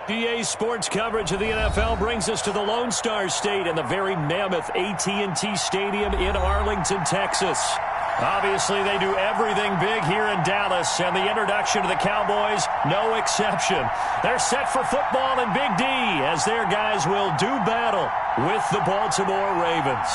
EA Sports coverage of the NFL brings us to the Lone Star State and the very mammoth AT&T Stadium in Arlington, Texas. Obviously, they do everything big here in Dallas, and the introduction to the Cowboys, no exception. They're set for football in Big D as their guys will do battle with the Baltimore Ravens.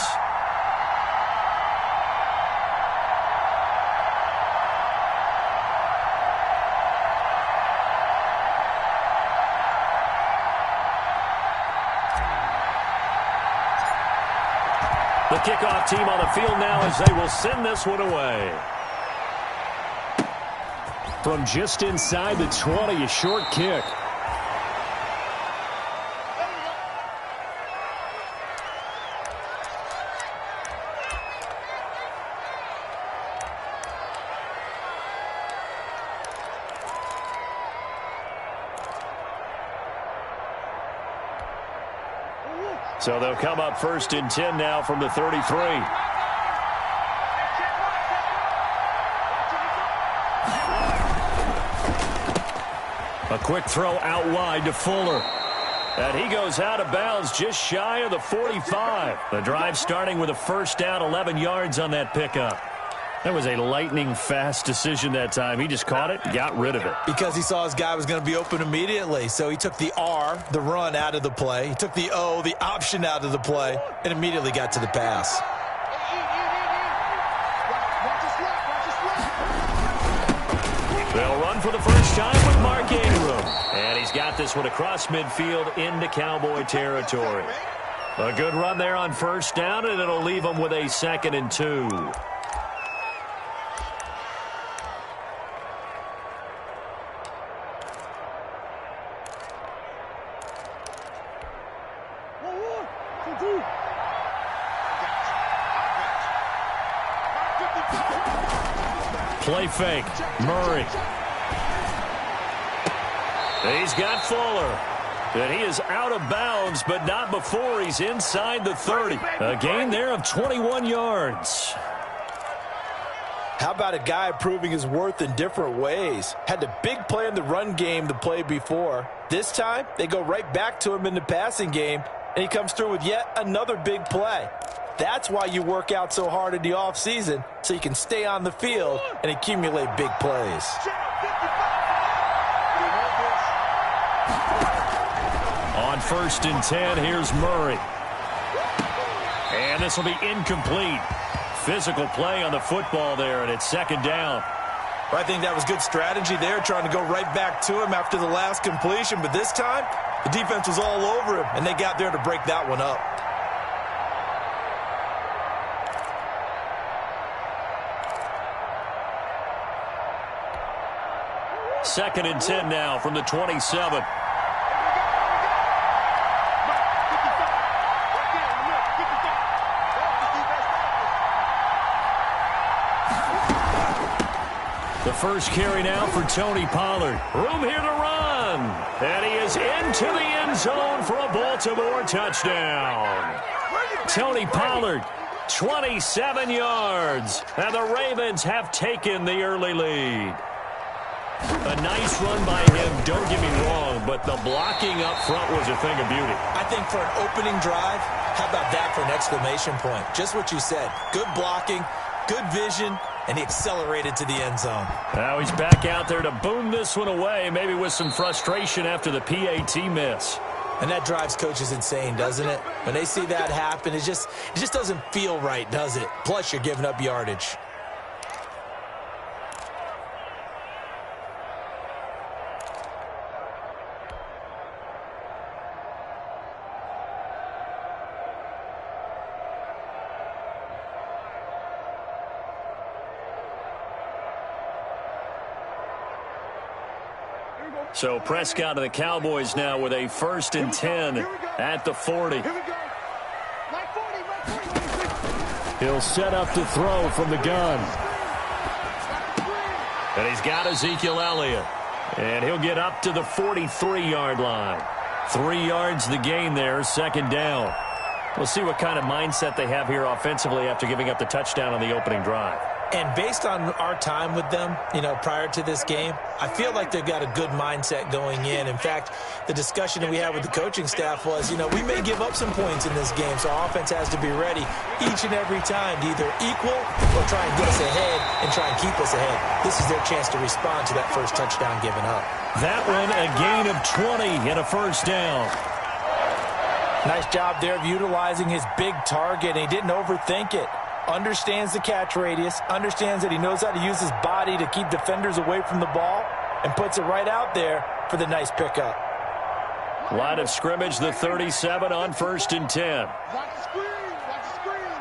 The kickoff team on the field now as they will send this one away. From just inside the 20, a short kick. So they'll come up 1st and 10 now from the 33. A quick throw out wide to Fuller. And he goes out of bounds just shy of the 45. The drive starting with a first down, 11 yards on that pickup. That was a lightning-fast decision that time. He just caught it, got rid of it. Because he saw his guy was going to be open immediately. So he took the R, the run, out of the play. He took the O, the option, out of the play, and immediately got to the pass. They'll run for the first time with Mark Ingram. And he's got this one across midfield into Cowboy territory. A good run there on first down, and it'll leave them with a 2nd and 2. Play fake. Murray. He's got Fuller. And he is out of bounds, but not before he's inside the 30. A gain there of 21 yards. How about a guy proving his worth in different ways? Had the big play in the run game the play before. This time, they go right back to him in the passing game, and he comes through with yet another big play. That's why you work out so hard in the offseason, so you can stay on the field and accumulate big plays. On 1st and 10, here's Murray. And this will be incomplete. Physical play on the football there, and it's 2nd down. I think that was good strategy there, trying to go right back to him after the last completion. But this time, the defense was all over him, and they got there to break that one up. Second and 10 now from the 27. The first carry now for Tony Pollard. Room here to run. And he is into the end zone for a Baltimore touchdown. Tony Pollard, 27 yards. And the Ravens have taken the early lead. A nice run by him, don't get me wrong, but the blocking up front was a thing of beauty. I think for an opening drive, how about that for an exclamation point? Just what you said. Good blocking, good vision, and he accelerated to the end zone. Now he's back out there to boom this one away, maybe with some frustration after the PAT miss. And that drives coaches insane, doesn't it? When they see that happen, it just doesn't feel right, does it? Plus, you're giving up yardage. So Prescott of the Cowboys now with a 1st and 10 at the 40. He'll set up to throw from the gun. And he's got Ezekiel Elliott. And he'll get up to the 43-yard line. 3 yards the gain there, 2nd down. We'll see what kind of mindset they have here offensively after giving up the touchdown on the opening drive. And based on our time with them, prior to this game, I feel like they've got a good mindset going in. In fact, the discussion that we had with the coaching staff was, we may give up some points in this game, so our offense has to be ready each and every time to either equal or try and get us ahead and try and keep us ahead. This is their chance to respond to that first touchdown given up. That one, a gain of 20 and a first down. Nice job there of utilizing his big target, and he didn't overthink it. Understands the catch radius, understands that he knows how to use his body to keep defenders away from the ball, and puts it right out there for the nice pickup. Line of scrimmage, the 37 on 1st and 10. Watch the screen, watch the screen.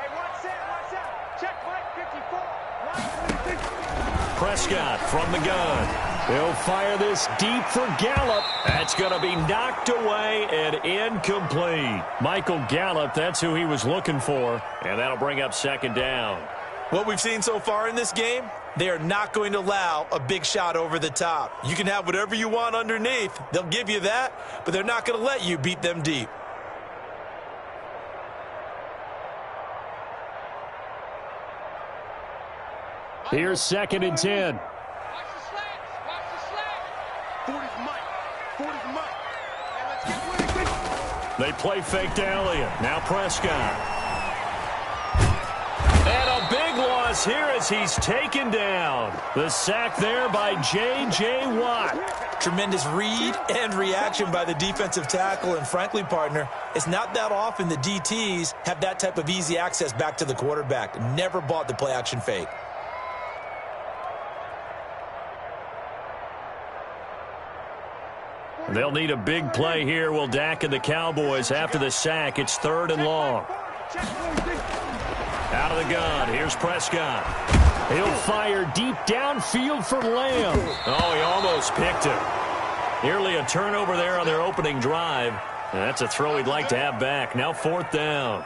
Hey, watch that. Check Mike 54. Prescott from the gun. He'll fire this deep for Gallup. That's going to be knocked away and incomplete. Michael Gallup, that's who he was looking for. And that'll bring up 2nd down. What we've seen so far in this game, they are not going to allow a big shot over the top. You can have whatever you want underneath. They'll give you that, but they're not going to let you beat them deep. Here's 2nd and 10. They play fake to Elliott. Now Prescott. And a big loss here as he's taken down. The sack there by J.J. Watt. Tremendous read and reaction by the defensive tackle. And frankly, partner, it's not that often the DTs have that type of easy access back to the quarterback. Never bought the play-action fake. They'll need a big play here. Will Dak and the Cowboys after the sack. It's 3rd and long. Out of the gun. Here's Prescott. He'll fire deep downfield for Lamb. Oh, he almost picked it. Nearly a turnover there on their opening drive. And that's a throw he'd like to have back. Now 4th down.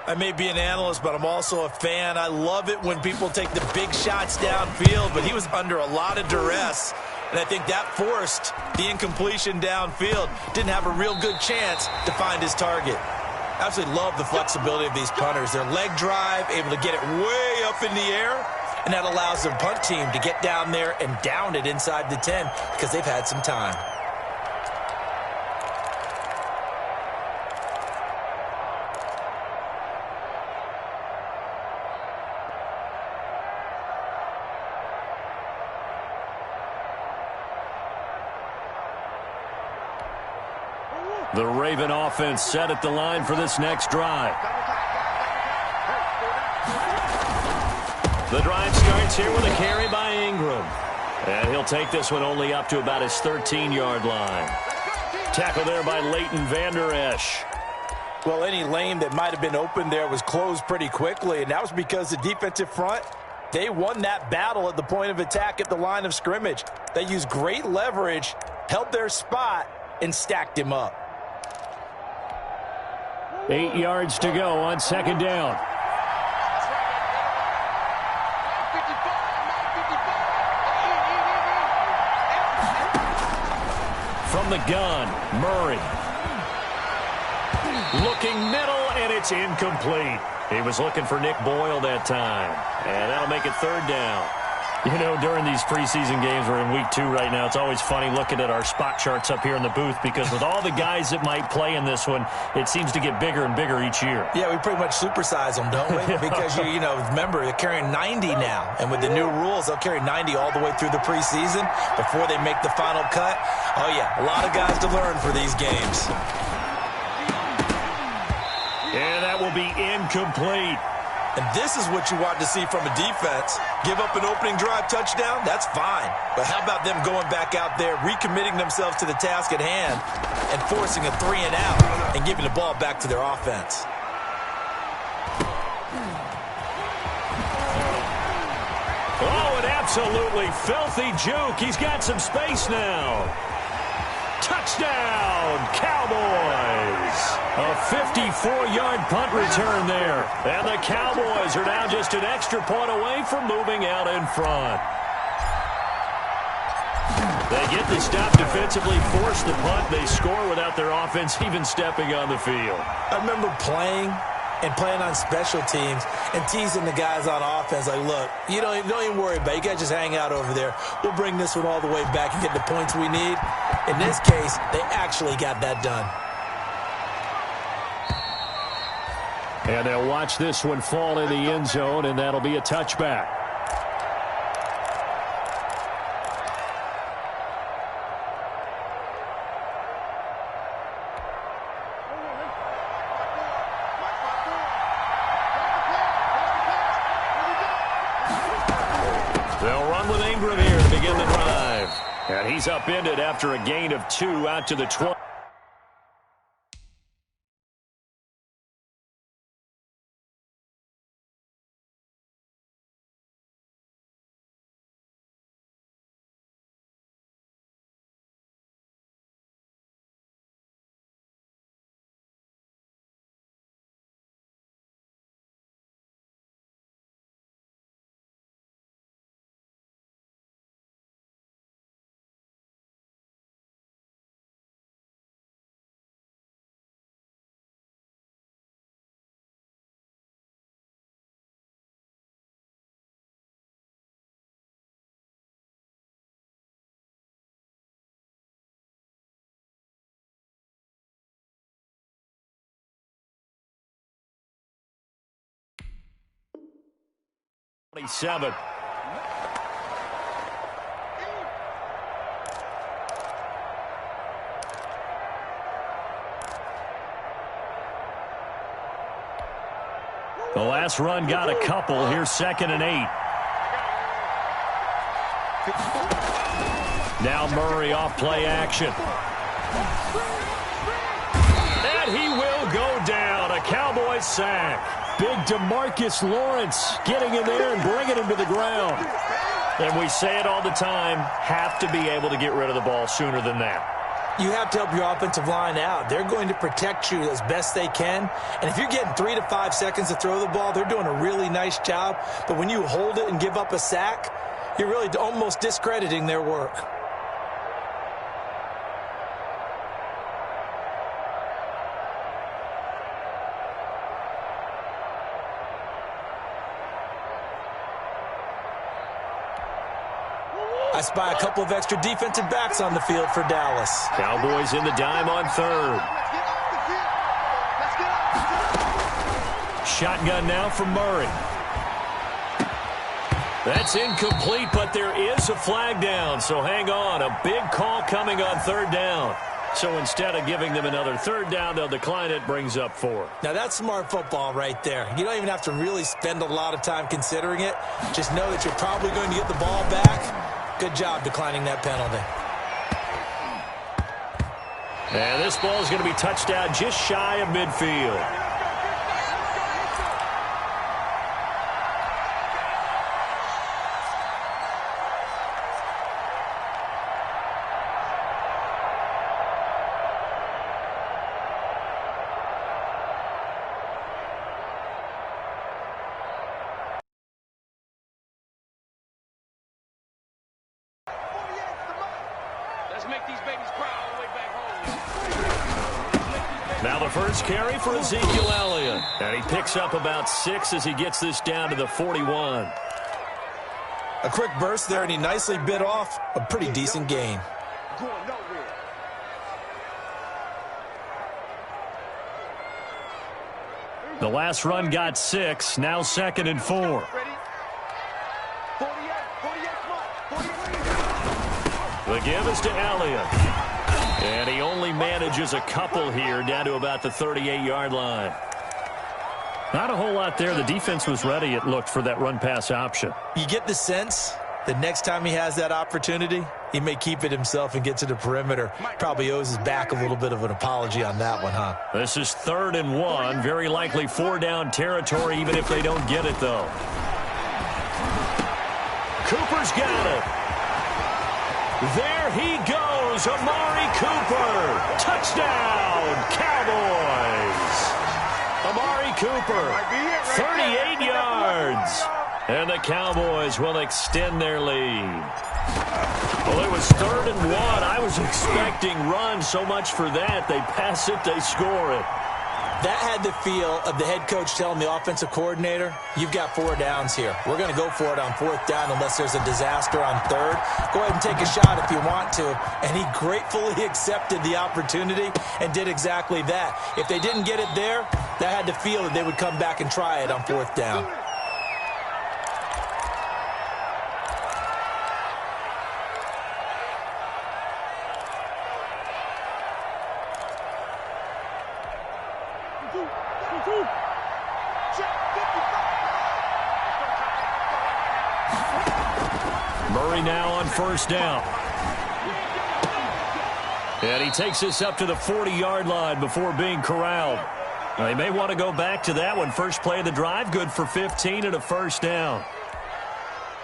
I may be an analyst, but I'm also a fan. I love it when people take the big shots downfield, but he was under a lot of duress. And I think that forced the incompletion downfield. Didn't have a real good chance to find his target. Absolutely love the flexibility of these punters. Their leg drive, able to get it way up in the air, and that allows their punt team to get down there and down it inside the 10 because they've had some time. The Raven offense set at the line for this next drive. The drive starts here with a carry by Ingram. And he'll take this one only up to about his 13-yard line. Tackle there by Leighton Vander Esch. Well, any lane that might have been open there was closed pretty quickly, and that was because the defensive front, they won that battle at the point of attack at the line of scrimmage. They used great leverage, held their spot, and stacked him up. 8 yards to go on 2nd down. From the gun, Murray. Looking middle, and it's incomplete. He was looking for Nick Boyle that time. And that'll make it 3rd down. You know, during these preseason games, we're in week 2 right now, it's always funny looking at our spot charts up here in the booth because with all the guys that might play in this one, it seems to get bigger and bigger each year. Yeah, we pretty much supersize them, don't we? Because, remember, they're carrying 90 now. And with the new rules, they'll carry 90 all the way through the preseason before they make the final cut. Oh, yeah, a lot of guys to learn for these games. And that will be incomplete. And this is what you want to see from a defense. Give up an opening drive touchdown, that's fine. But how about them going back out there, recommitting themselves to the task at hand, and forcing a 3-and-out and giving the ball back to their offense? Oh, an absolutely filthy juke. He's got some space now. Touchdown, Cowboys. A 54-yard punt return there. And the Cowboys are now just an extra point away from moving out in front. They get the stop defensively, force the punt. They score without their offense even stepping on the field. I remember playing and playing on special teams and teasing the guys on offense like, look, you don't even worry about it. You guys just hang out over there. We'll bring this one all the way back and get the points we need. In this case, they actually got that done. And they'll watch this one fall in the end zone, and that'll be a touchback. They'll run with Ingram here to begin the drive. And he's upended after a gain of 2 out to the 20. Seven. The last run got a couple. Here's 2nd and 8. Now Murray off play action. And he will go down. A Cowboys sack. Big DeMarcus Lawrence getting in there and bringing him to the ground. And we say it all the time, have to be able to get rid of the ball sooner than that. You have to help your offensive line out. They're going to protect you as best they can. And if you're getting 3 to 5 seconds to throw the ball, they're doing a really nice job. But when you hold it and give up a sack, you're really almost discrediting their work. I spy a couple of extra defensive backs on the field for Dallas. Cowboys in the dime on 3rd. Shotgun now from Murray. That's incomplete, but there is a flag down, so hang on. A big call coming on 3rd down. So instead of giving them another 3rd down, they'll decline it, brings up 4. Now that's smart football right there. You don't even have to really spend a lot of time considering it. Just know that you're probably going to get the ball back. Good job declining that penalty. And this ball is going to be touched out just shy of midfield. Now the first carry for Ezekiel Elliott. And he picks up about 6 as he gets this down to the 41. A quick burst there, and he nicely bit off a pretty decent gain. The last run got 6. Now 2nd and 4. The give is to Elliott. And he only manages a couple here down to about the 38-yard line. Not a whole lot there. The defense was ready, it looked, for that run-pass option. You get the sense that next time he has that opportunity, he may keep it himself and get to the perimeter. Probably owes his back a little bit of an apology on that one, huh? This is 3rd and 1. Very likely 4-down territory, even if they don't get it, though. Cooper's got it. There he goes, Amari Cooper. Touchdown, Cowboys. Amari Cooper, 38 yards. And the Cowboys will extend their lead. Well, it was 3rd and 1. I was expecting runs, so much for that. They pass it, they score it. That had the feel of the head coach telling the offensive coordinator, you've got 4 downs here. We're going to go for it on 4th down unless there's a disaster on 3rd. Go ahead and take a shot if you want to. And he gratefully accepted the opportunity and did exactly that. If they didn't get it there, that had the feel that they would come back and try it on 4th down. Murray now on 1st down. And he takes this up to the 40-yard line before being corralled. They may want to go back to that one. First play of the drive, good for 15 and a 1st down.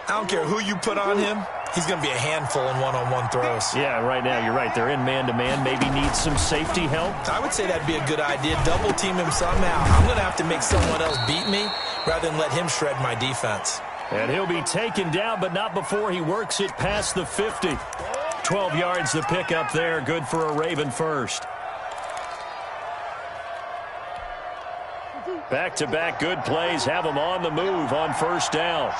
I don't care who you put on him. He's going to be a handful in one-on-one throws. Yeah, right now, you're right. They're in man-to-man. Maybe need some safety help. I would say that'd be a good idea. Double team him somehow. I'm going to have to make someone else beat me rather than let him shred my defense. And he'll be taken down, but not before he works it past the 50. 12 yards the pick up there. Good for a Raven first. Back-to-back good plays have him on the move on 1st down.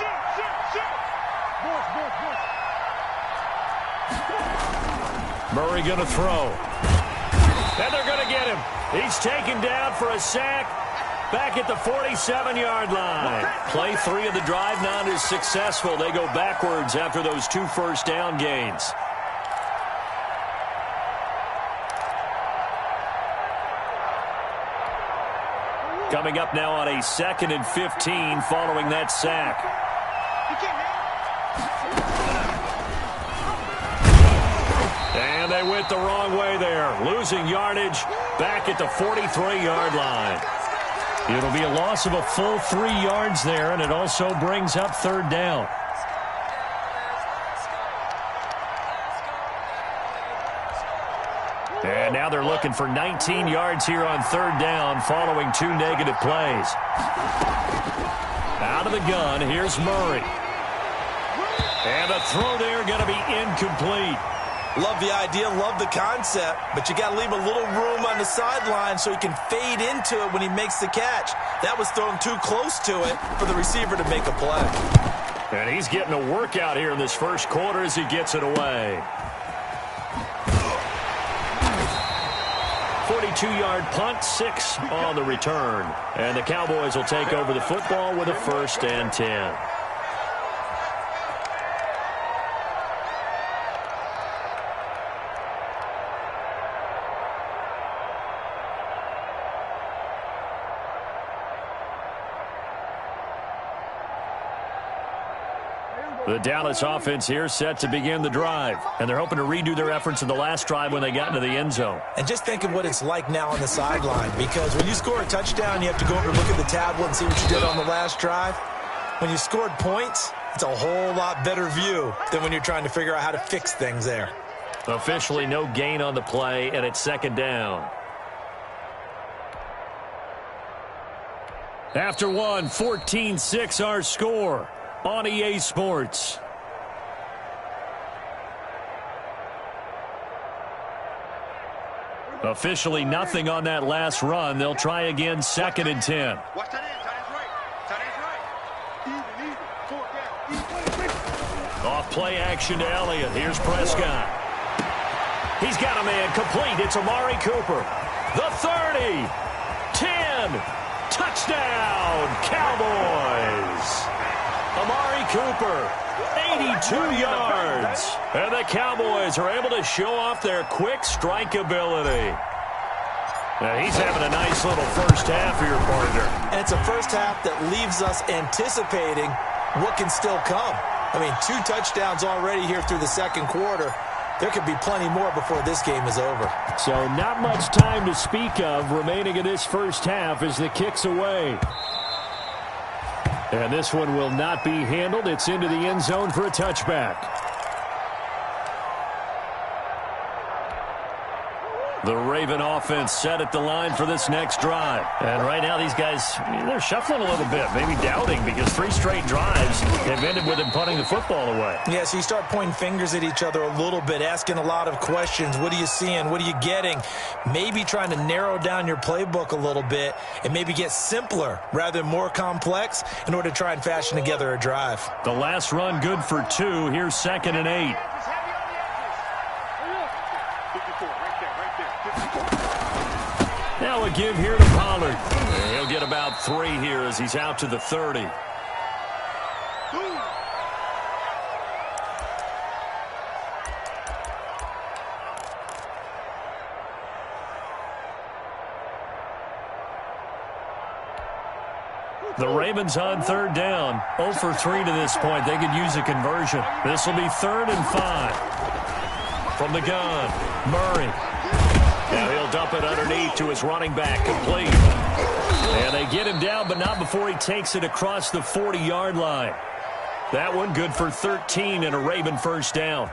Murray going to throw. And they're going to get him. He's taken down for a sack. Back at the 47-yard line. Play 3 of the drive not as successful. They go backwards after those 2 1st down gains. Coming up now on a 2nd and 15 following that sack. And they went the wrong way there. Losing yardage back at the 43-yard line. It'll be a loss of a full 3 yards there, and it also brings up 3rd down. And now they're looking for 19 yards here on 3rd down following 2 negative plays. Out of the gun, here's Murray. And the throw there going to be incomplete. Love the idea, love the concept, but you got to leave a little room on the sideline so he can fade into it when he makes the catch. That was thrown too close to it for the receiver to make a play. And he's getting a workout here in this 1st quarter as he gets it away. 42-yard punt, 6 on the return. And the Cowboys will take over the football with a 1st and 10. The Dallas offense here set to begin the drive. And they're hoping to redo their efforts in the last drive when they got into the end zone. And just think of what it's like now on the sideline. Because when you score a touchdown, you have to go over and look at the tablet and see what you did on the last drive. When you scored points, it's a whole lot better view than when you're trying to figure out how to fix things there. Officially no gain on the play, and it's 2nd down. After one, 14-6 our score on EA Sports. Officially nothing on that last run. They'll try again, 2nd and 10. Watch that end, tight end right. Off play action to Elliott. Here's Prescott. He's got a man complete. It's Amari Cooper. The 30. 10. Touchdown, Cowboys. Amari Cooper, 82 yards. And the Cowboys are able to show off their quick strike ability. Now he's having a nice little 1st half here, partner. And it's a 1st half that leaves us anticipating what can still come. I mean, 2 touchdowns already here through the 2nd quarter. There could be plenty more before this game is over. So not much time to speak of remaining in this 1st half as the kick's away. And this one will not be handled. It's into the end zone for a touchback. The Raven offense set at the line for this next drive. And right now these guys, they're shuffling a little bit, maybe doubting, because 3 straight drives have ended with them punting the football away. Yeah, so you start pointing fingers at each other a little bit, asking a lot of questions. What are you seeing? What are you getting? Maybe trying to narrow down your playbook a little bit and maybe get simpler rather than more complex in order to try and fashion together a drive. The last run good for 2. Here's 2nd and 8. Now a give here to Pollard. He'll get about 3 here as he's out to the 30. The Ravens on 3rd down. 0 for 3 to this point. They could use a conversion. This will be 3rd and 5. From the gun, Murray. Now he'll dump it underneath to his running back, complete. And they get him down, but not before he takes it across the 40-yard line. That one good for 13 and a Raven first down.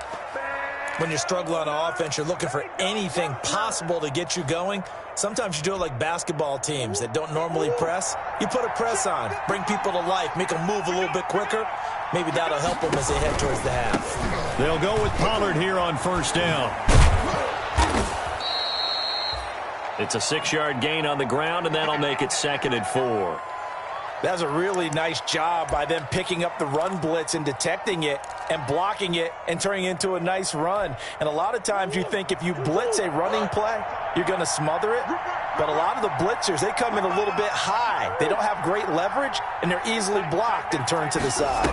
When you struggle on offense, you're looking for anything possible to get you going. Sometimes you do it like basketball teams that don't normally press. You put a press on, bring people to life, make them move a little bit quicker. Maybe that'll help them as they head towards the half. They'll go with Pollard here on first down. It's a 6-yard gain on the ground, and that'll make it 2nd and 4. That's a really nice job by them picking up the run blitz and detecting it and blocking it and turning it into a nice run. And a lot of times you think if you blitz a running play, you're going to smother it. But a lot of the blitzers, they come in a little bit high. They don't have great leverage, and they're easily blocked and turned to the side.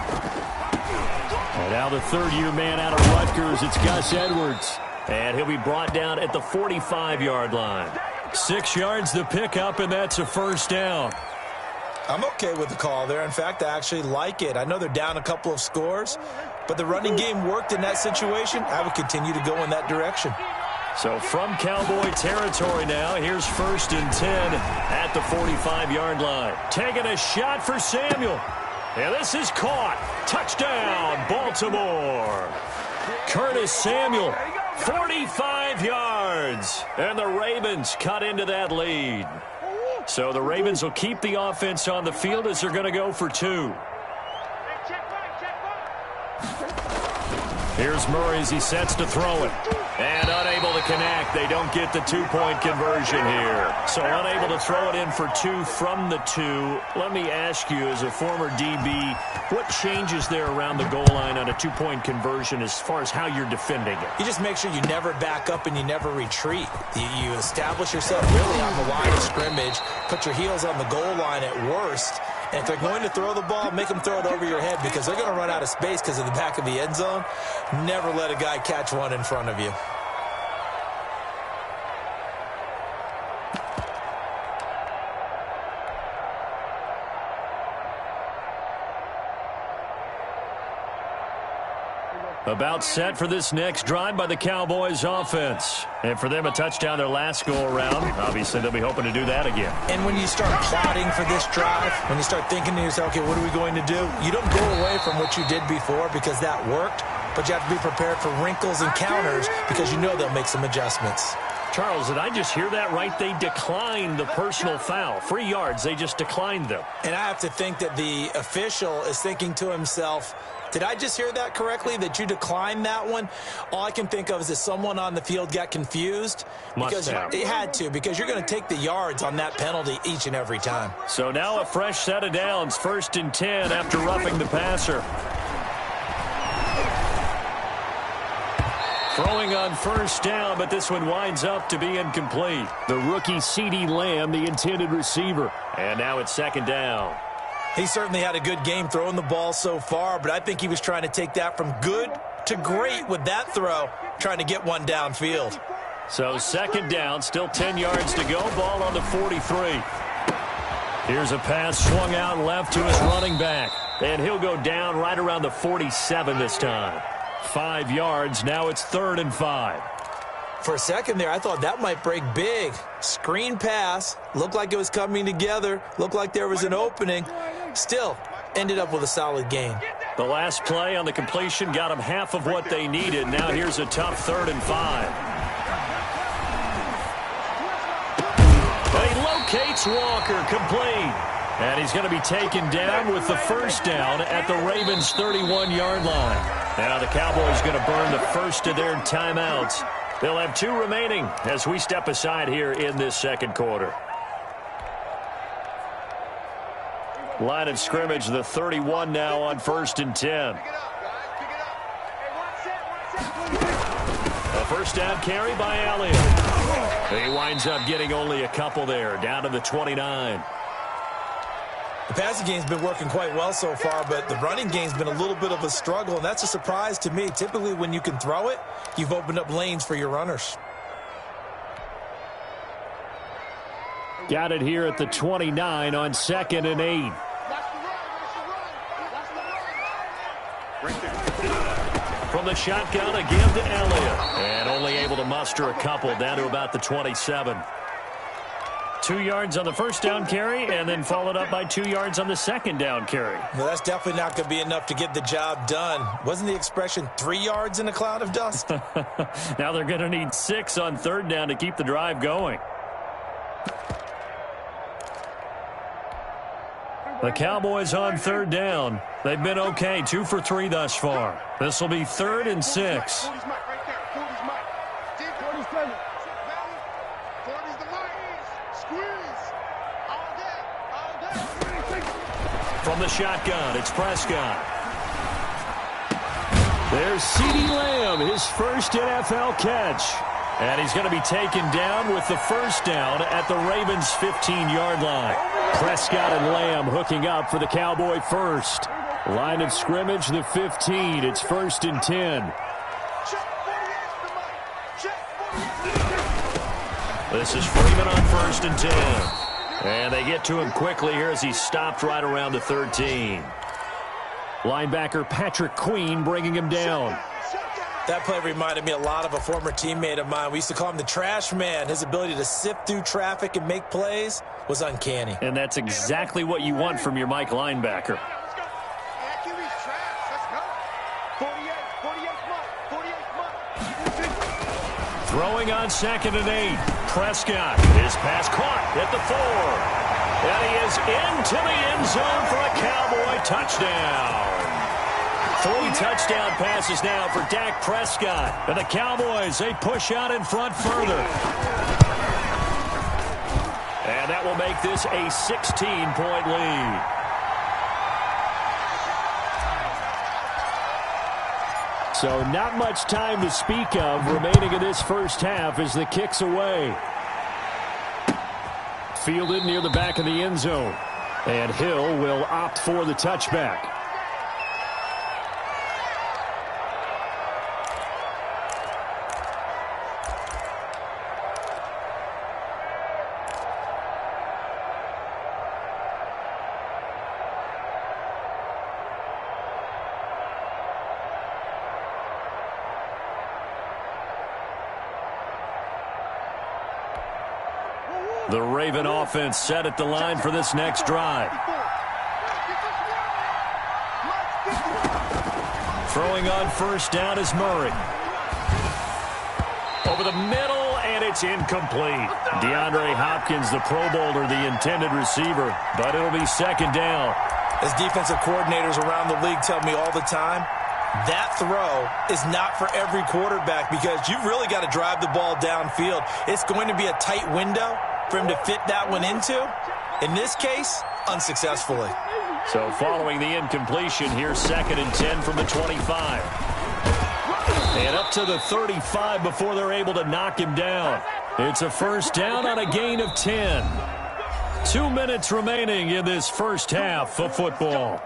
And now the 3rd-year man out of Rutgers, it's Gus Edwards. And he'll be brought down at the 45-yard line. 6 yards to pick up, and that's a first down. I'm okay with the call there. In fact, I actually like it. I know they're down a couple of scores, but the running game worked in that situation. I would continue to go in that direction. So from Cowboy territory now, here's 1st and 10 at the 45-yard line. Taking a shot for Samuel. And this is caught. Touchdown, Baltimore. Curtis Samuel, 45 yards. And the Ravens cut into that lead. So the Ravens will keep the offense on the field as they're going to go for 2. Here's Murray as he sets to throw it. And unable to connect. They don't get the 2-point conversion here. So unable to throw it in for 2 from the 2. Let me ask you, as a former DB, what changes there around the goal line on a 2-point conversion as far as how you're defending it? You just make sure you never back up and you never retreat. You establish yourself really on the line of scrimmage, put your heels on the goal line at worst, and if they're going to throw the ball, make them throw it over your head because they're going to run out of space because of the back of the end zone. Never let a guy catch one in front of you. About set for this next drive by the Cowboys offense. And for them, a touchdown their last go-around. Obviously, they'll be hoping to do that again. And when you start plotting for this drive, when you start thinking to yourself, okay, what are we going to do? You don't go away from what you did before because that worked, but you have to be prepared for wrinkles and counters because you know they'll make some adjustments. Charles, did I just hear that right? They declined the personal foul. 3 yards, they just declined them. And I have to think that the official is thinking to himself, did I just hear that correctly, that you declined that one? All I can think of is that someone on the field got confused. Because they had to, because you're going to take the yards on that penalty each and every time. So now a fresh set of downs, 1st and 10 after roughing the passer. Throwing on first down, but this one winds up to be incomplete. The rookie CeeDee Lamb, the intended receiver. And now it's 2nd down. He certainly had a good game throwing the ball so far, but I think he was trying to take that from good to great with that throw, trying to get one downfield. So 2nd down, still 10 yards to go, ball on the 43. Here's a pass swung out left to his running back, and he'll go down right around the 47 this time. 5 yards, now it's 3rd and 5. For a second there, I thought that might break big. Screen pass, looked like it was coming together, looked like there was an opening. Still, ended up with a solid gain. The last play on the completion got them half of what they needed. Now here's a tough 3rd and 5. locates Walker, complete. And he's going to be taken down with the first down at the Ravens' 31-yard line. Now the Cowboys going to burn the first of their timeouts. They'll have 2 remaining as we step aside here in this second quarter. Line of scrimmage, the 31 now on 1st and 10. A first down carry by Elliott. He winds up getting only a couple there, down to the 29. The passing game's been working quite well so far, but the running game's been a little bit of a struggle, and that's a surprise to me. Typically, when you can throw it, you've opened up lanes for your runners. Got it here at the 29 on 2nd and 8. From the shotgun, a give to Elliott. And only able to muster a couple, down to about the 27. 2 yards on the first down carry, and then followed up by 2 yards on the second down carry. Well, that's definitely not going to be enough to get the job done. Wasn't the expression 3 yards in a cloud of dust? Now they're going to need 6 on 3rd down to keep the drive going. The Cowboys on 3rd down. They've been okay, 2 for 3 thus far. This will be 3rd and 6. From the shotgun, it's Prescott. There's CeeDee Lamb, his first NFL catch. And he's going to be taken down with the first down at the Ravens' 15-yard line. Prescott and Lamb hooking up for the Cowboy first. Line of scrimmage, the 15. It's 1st and 10. This is Freeman on 1st and 10. And they get to him quickly here as he stopped right around the 13. Linebacker Patrick Queen bringing him down. That play reminded me a lot of a former teammate of mine. We used to call him the trash man. His ability to sift through traffic and make plays was uncanny. And that's exactly what you want from your Mike linebacker. Throwing on 2nd and 8. Prescott, his pass caught at the 4. And he is into the end zone for a Cowboy touchdown. 3 touchdown passes now for Dak Prescott. And the Cowboys, they push out in front further. And that will make this a 16-point lead. So not much time to speak of remaining in this first half as the kick's away. Fielded near the back of the end zone. And Hill will opt for the touchback. The Raven offense set at the line for this next drive. Throwing on first down is Murray. Over the middle, and it's incomplete. DeAndre Hopkins, the Pro Bowler, the intended receiver, but it'll be 2nd down. As defensive coordinators around the league tell me all the time, that throw is not for every quarterback because you've really got to drive the ball downfield. It's going to be a tight window for him to fit that one into. In this case, unsuccessfully. So following the incompletion, here's 2nd and 10 from the 25. And up to the 35 before they're able to knock him down. It's a first down on a gain of 10. 2 minutes remaining in this first half of football.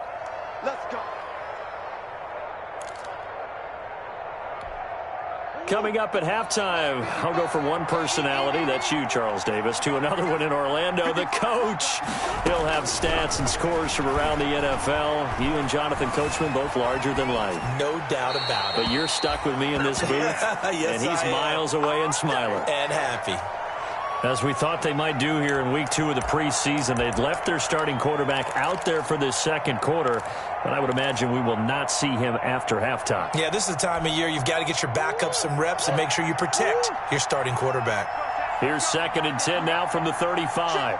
Let's go. Coming up at halftime, I'll go from one personality, that's you, Charles Davis, to another one in Orlando, the coach. He'll have stats and scores from around the NFL. You and Jonathan Coachman, both larger than life. No doubt about it. But you're stuck with me in this booth, yes, and he's miles away and smiling. And happy. As we thought they might do here in week 2 of the preseason, they'd left their starting quarterback out there for this second quarter, but I would imagine we will not see him after halftime. Yeah, this is the time of year you've got to get your backup some reps and make sure you protect your starting quarterback. Here's 2nd and 10 now from the 35.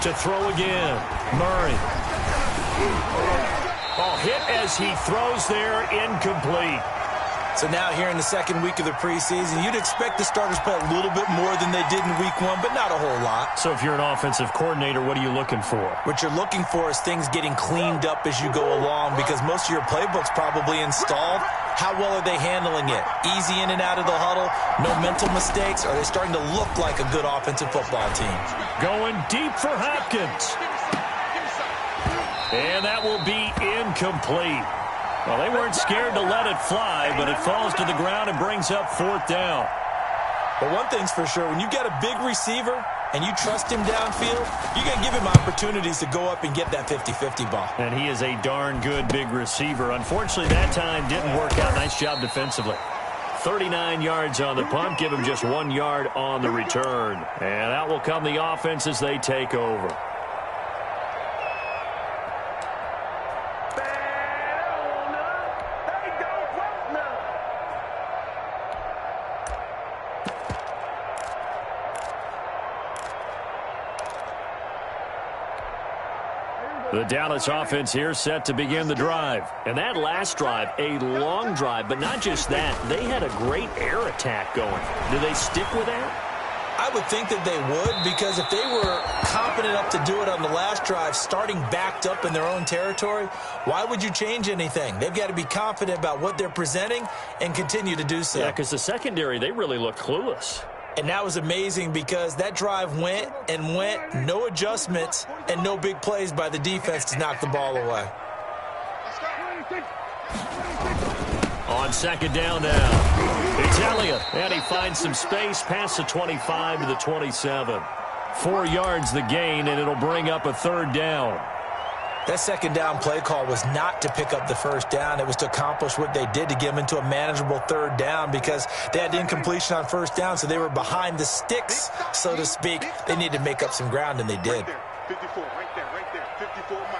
To throw again. Murray. Oh, hit as he throws there, incomplete. So now here in the 2nd week of the preseason, you'd expect the starters to play a little bit more than they did in week 1, but not a whole lot. So if you're an offensive coordinator, what are you looking for? What you're looking for is things getting cleaned up as you go along, because most of your playbook's probably installed. How well are they handling it? Easy in and out of the huddle? No mental mistakes? Are they starting to look like a good offensive football team? Going deep for Hopkins. And that will be incomplete. Well, they weren't scared to let it fly, but it falls to the ground and brings up 4th down. But one thing's for sure, when you got a big receiver and you trust him downfield, you got to give him opportunities to go up and get that 50-50 ball. And he is a darn good big receiver. Unfortunately, that time didn't work out. Nice job defensively. 39 yards on the punt, give him just 1 yard on the return. And out will come the offense as they take over. The Dallas offense here set to begin the drive. And that last drive, a long drive, but not just that. They had a great air attack going. Do they stick with that? I would think that they would, because if they were confident enough to do it on the last drive, starting backed up in their own territory, why would you change anything? They've got to be confident about what they're presenting and continue to do so. Yeah, because the secondary, they really look clueless. And that was amazing because that drive went and went, no adjustments, and no big plays by the defense to knock the ball away. On 2nd down now, it's Elliott, and he finds some space past the 25 to the 27. 4 yards the gain, and it'll bring up a 3rd down. That 2nd down play call was not to pick up the 1st down. It was to accomplish what they did to get them into a manageable 3rd down, because they had incompletion on 1st down, so they were behind the sticks, so to speak. They needed to make up some ground, and they did. 54, right there, 54 miles.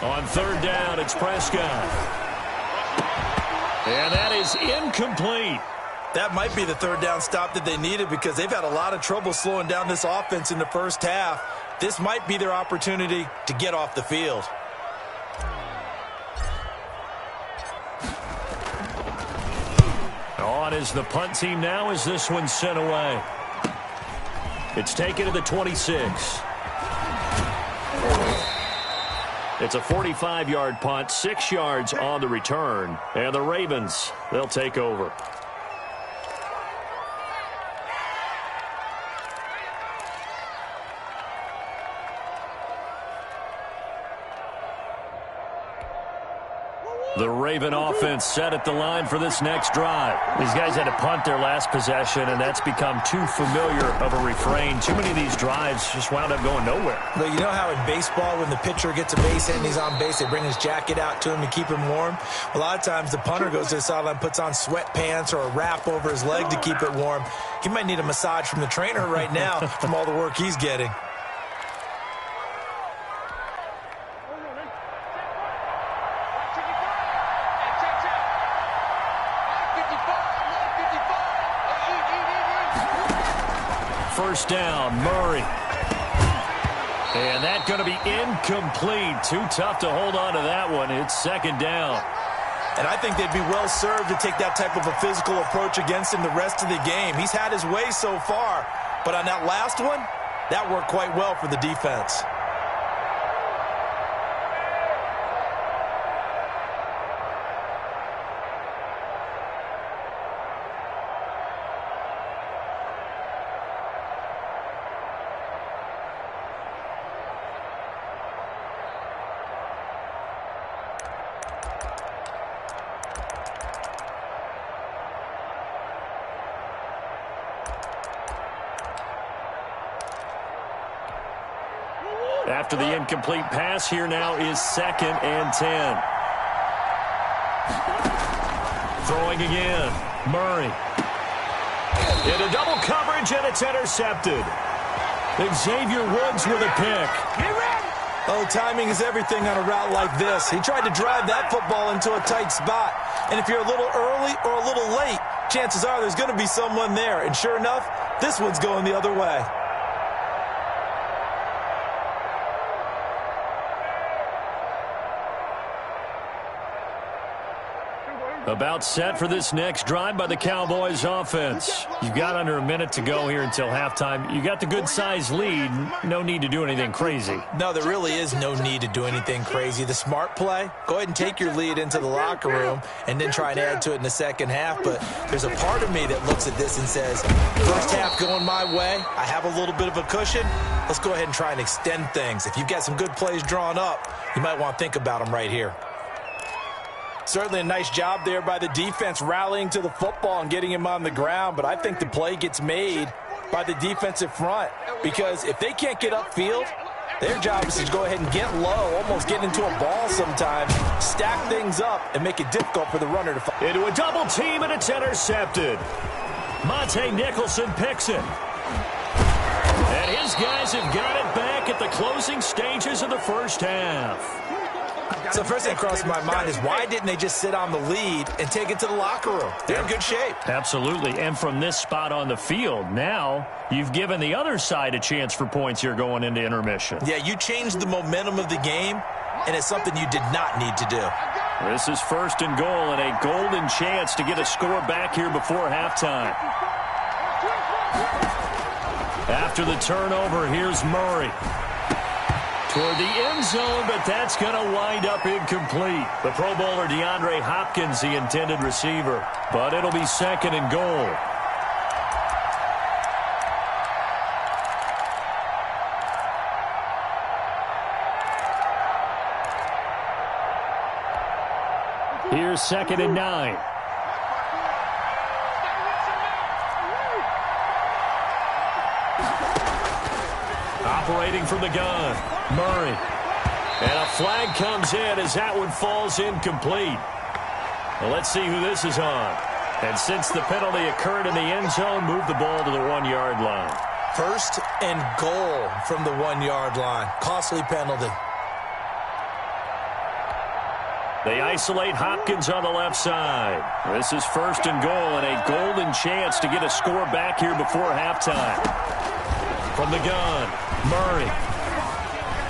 On 3rd down, it's Prescott. And that is incomplete. That might be the 3rd down stop that they needed, because they've had a lot of trouble slowing down this offense in the 1st half. This might be their opportunity to get off the field. On is the punt team now as this one's sent away. It's taken to the 26. It's a 45-yard punt, 6 yards on the return. And the Ravens, they'll take over. The Raven offense set at the line for this next drive. These guys had to punt their last possession, and that's become too familiar of a refrain. Too many of these drives just wound up going nowhere. But you know how in baseball, when the pitcher gets a base hit and he's on base, they bring his jacket out to him to keep him warm? A lot of times the punter goes to the sideline, puts on sweatpants or a wrap over his leg to keep it warm. He might need a massage from the trainer right now from all the work he's getting. First down, Murray. And that's going to be incomplete. Too tough to hold on to that one. It's 2nd down. And I think they'd be well served to take that type of a physical approach against him the rest of the game. He's had his way so far, but on that last one, that worked quite well for the defense. After the incomplete pass, here now is 2nd and 10. Throwing again, Murray. Into double coverage, and it's intercepted. Xavier Woods with a pick. Oh, timing is everything on a route like this. He tried to drive that football into a tight spot. And if you're a little early or a little late, chances are there's going to be someone there. And sure enough, this one's going the other way. About set for this next drive by the Cowboys offense. You've got under a minute to go here until halftime. You got the good-sized lead. No need to do anything crazy. No, there really is no need to do anything crazy. The smart play, go ahead and take your lead into the locker room and then try and add to it in the second half. But there's a part of me that looks at this and says, first half going my way, I have a little bit of a cushion. Let's go ahead and try and extend things. If you've got some good plays drawn up, you might want to think about them right here. Certainly a nice job there by the defense rallying to the football and getting him on the ground, but I think the play gets made by the defensive front because if they can't get upfield, their job is to go ahead and get low, almost get into a ball sometimes, stack things up, and make it difficult for the runner to find. Into a double team, and it's intercepted. Monte Nicholson picks it. And his guys have got it back at the closing stages of the first half. So first thing that crosses my mind is why didn't they just sit on the lead and take it to the locker room? They're in good shape. Absolutely. And from this spot on the field, now you've given the other side a chance for points here going into intermission. Yeah, you changed the momentum of the game, and it's something you did not need to do. This is first and goal and a golden chance to get a score back here before halftime. After the turnover, here's Murray. Toward the end zone, but that's going to wind up incomplete. The Pro Bowler DeAndre Hopkins, the intended receiver. But it'll be second and goal. Here's second and 9. Operating from the gun, Murray. And a flag comes in as that one falls incomplete. Well, let's see who this is on. And since the penalty occurred in the end zone, move the ball to the 1-yard line. First and goal from the 1-yard line. Costly penalty. They isolate Hopkins on the left side. This is first and goal and a golden chance to get a score back here before halftime. From the gun, Murray.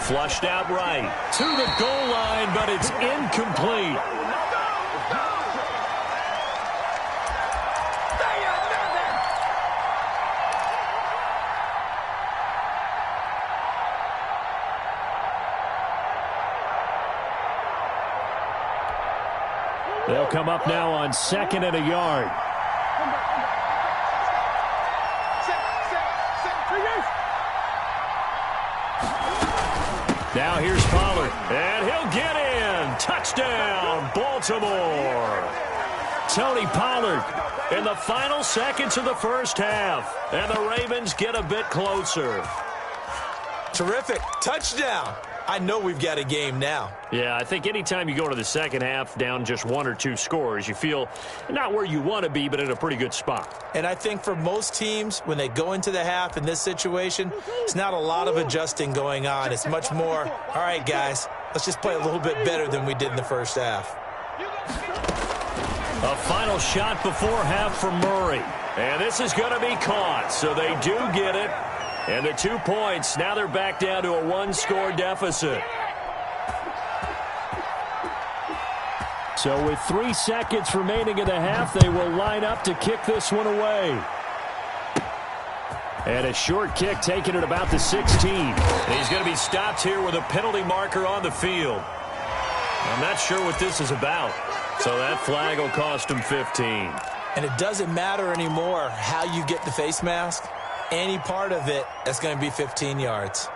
Flushed out right to the goal line, but it's incomplete. They'll come up now on second and a yard. Now here's Pollard, and he'll get in. Touchdown, Baltimore. Tony Pollard in the final seconds of the first half, and the Ravens get a bit closer. Terrific. Touchdown. I know we've got a game now. Yeah, I think anytime you go to the second half down just 1 or 2 scores, you feel not where you want to be, but in a pretty good spot. And I think for most teams, when they go into the half in this situation, it's not a lot of adjusting going on. It's much more, all right, guys, let's just play a little bit better than we did in the first half. A final shot before half from Murray. And this is going to be caught, so they do get it. And the 2 points, now they're back down to a 1-score deficit. So with 3 seconds remaining in the half, they will line up to kick this one away. And a short kick taken at about the 16. And he's going to be stopped here with a penalty marker on the field. I'm not sure what this is about. So that flag will cost him 15. And it doesn't matter anymore how you get the face mask. Any part of it, that's going to be 15 yards.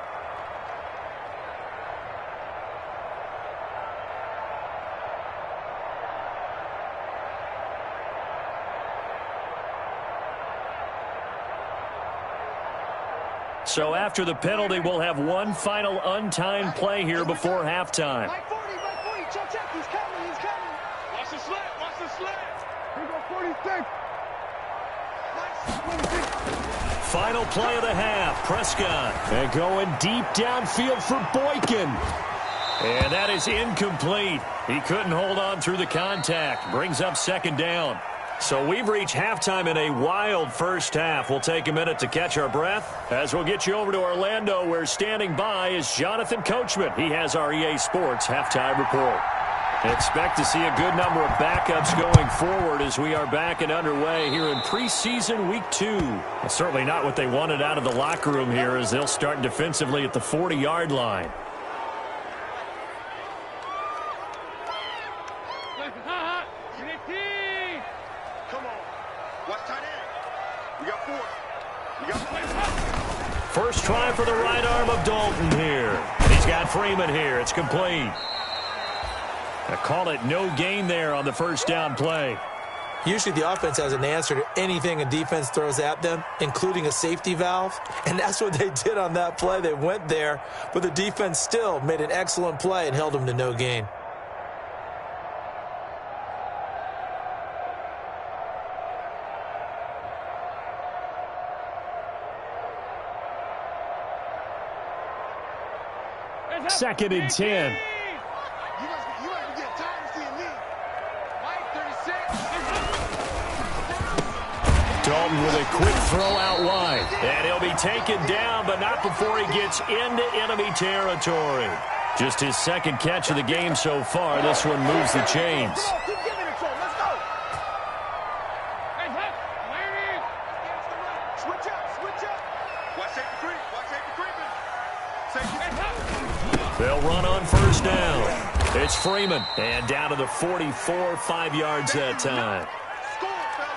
So after the penalty, we'll have one final untimed play here before halftime. Right 40, check, he's coming. Watch the slant, Here goes 46. Nice, 26. final play of the half. Prescott. And going deep downfield for Boykin. And that is incomplete. He couldn't hold on through the contact. Brings up second down. So we've reached halftime in a wild first half. We'll take a minute to catch our breath as we'll get you over to Orlando, where standing by is Jonathan Coachman. He has our EA Sports halftime report. Expect to see a good number of backups going forward as we are back and underway here in preseason week 2. Well, certainly not what they wanted out of the locker room here, as they'll start defensively at the 40-yard line. First try for the right arm of Dalton here. He's got Freeman here. It's complete. I call it no gain there on the first down play. Usually the offense has an answer to anything a defense throws at them, including a safety valve. And that's what they did on that play. They went there, but the defense still made an excellent play and held them to no gain. Second and 10. You must get tired of seeing me. Mike, 36. Dalton with a quick throw out wide. And he'll be taken down, but not before he gets into enemy territory. Just his second catch of the game so far. This one moves the chains. Keep giving it to him. Let's go. Switch up, switch up. Watch safety creep. Watch safety creeping. Safety. They'll run on first down. It's Freeman. And down to the 44, 5 yards that time.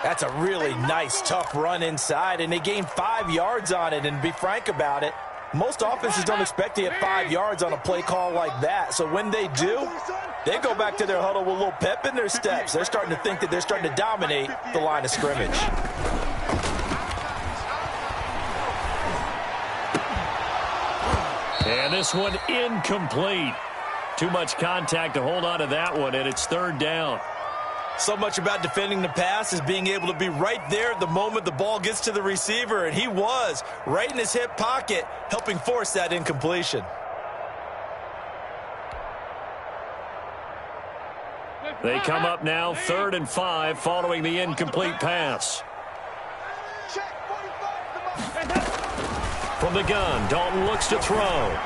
That's a really nice, tough run inside, and they gained 5 yards on it. And to be frank about it, most offenses don't expect to get 5 yards on a play call like that. So when they do, they go back to their huddle with a little pep in their steps. They're starting to think that they're starting to dominate the line of scrimmage. And this one incomplete. Too much contact to hold on to that one, and it's third down. So much about defending the pass is being able to be right there at the moment the ball gets to the receiver, and he was right in his hip pocket, helping force that incompletion. They come up now 3rd and 5 following the incomplete pass. From the gun, Dalton looks to throw.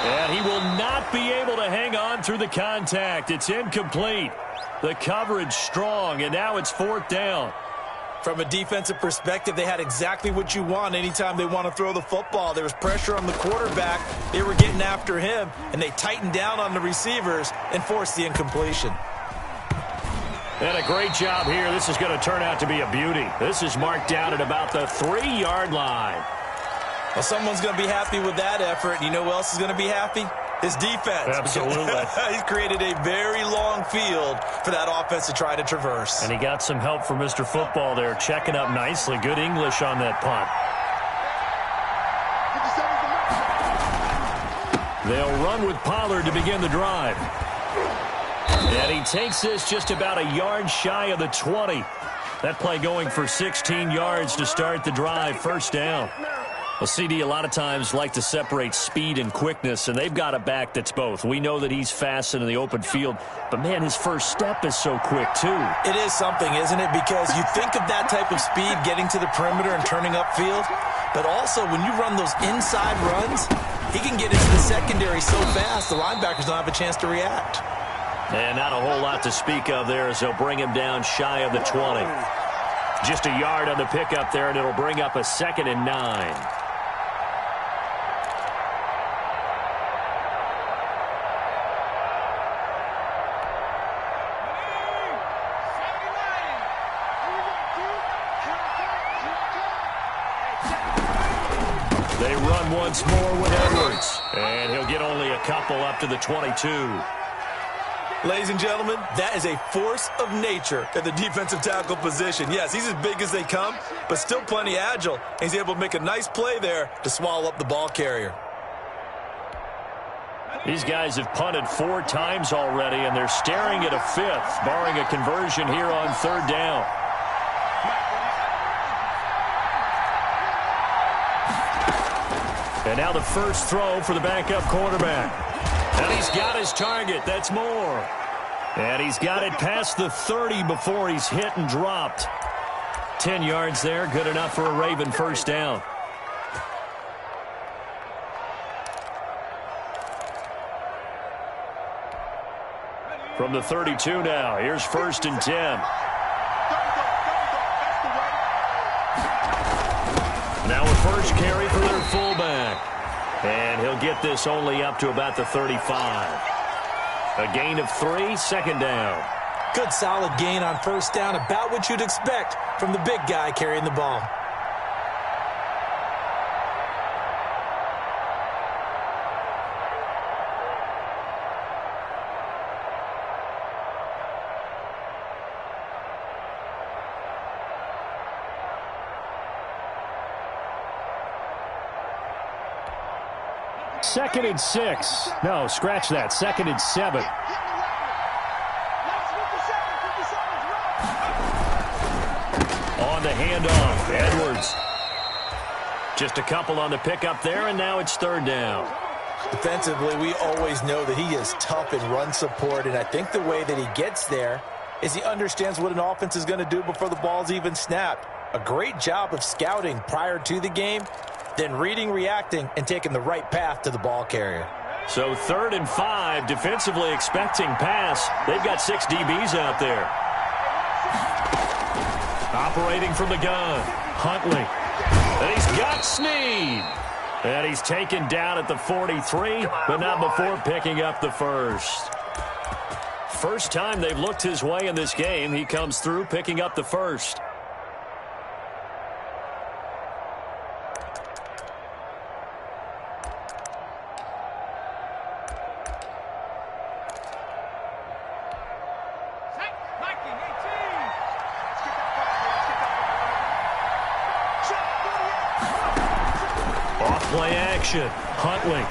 And he will not be able to hang on through the contact. It's incomplete. The coverage strong, and now it's 4th down. From a defensive perspective, they had exactly what you want anytime they want to throw the football. There was pressure on the quarterback. They were getting after him, and they tightened down on the receivers and forced the incompletion. And a great job here. This is going to turn out to be a beauty. This is marked down at about the 3-yard line. Well, someone's going to be happy with that effort. And you know who else is going to be happy? His defense. Absolutely. He's created a very long field for that offense to try to traverse. And he got some help from Mr. Football there, checking up nicely. Good English on that punt. They'll run with Pollard to begin the drive. And he takes this just about a yard shy of the 20. That play going for 16 yards to start the drive. First down. Well, CD, a lot of times like to separate speed and quickness, and they've got a back that's both. We know that he's fast in the open field, but, man, his first step is so quick, too. It is something, isn't it? Because you think of that type of speed getting to the perimeter and turning upfield, but also when you run those inside runs, he can get into the secondary so fast the linebackers don't have a chance to react. And not a whole lot to speak of there as they'll bring him down shy of the 20. Just a yard on the pickup there, and it'll bring up a 2nd and 9. They run once more with Edwards, and he'll get only a couple up to the 22. Ladies and gentlemen, that is a force of nature at the defensive tackle position. Yes, he's as big as they come, but still plenty agile. He's able to make a nice play there to swallow up the ball carrier. These guys have punted 4 times already, and they're staring at a 5th, barring a conversion here on 3rd down. And now the first throw for the backup quarterback. And he's got his target. That's Moore. And he's got it past the 30 before he's hit and dropped. 10 yards there, good enough for a Raven first down. From the 32 now, here's 1st and 10. Now a first carry for their fullback. And he'll get this only up to about the 35. A gain of 3, 2nd down. Good solid gain on 1st down, about what you'd expect from the big guy carrying the ball. Second and 6. No, scratch that. 2nd and 7. On the handoff, Edwards. Just a couple on the pickup there, and now it's 3rd down. Defensively, we always know that he is tough in run support, and I think the way that he gets there is he understands what an offense is going to do before the ball's even snapped. A great job of scouting prior to the game, then reading, reacting, and taking the right path to the ball carrier. So 3rd and 5, defensively expecting pass. They've got 6 DBs out there. Operating from the gun, Huntley. And he's got Snead. And he's taken down at the 43, but not before picking up the first. First time they've looked his way in this game, he comes through picking up the first. Play action. Huntley.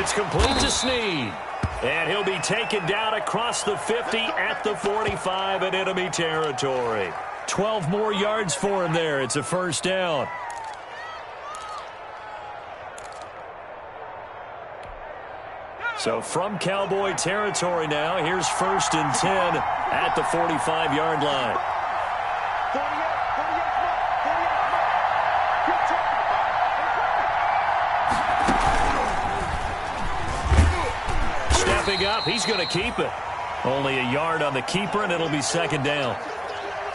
It's complete to Snead. And he'll be taken down across the 50 at the 45 in enemy territory. 12 more yards for him there. It's a first down. So from Cowboy territory now, here's 1st and 10 at the 45-yard line. Up, he's going to keep it. Only a yard on the keeper, and it'll be 2nd down.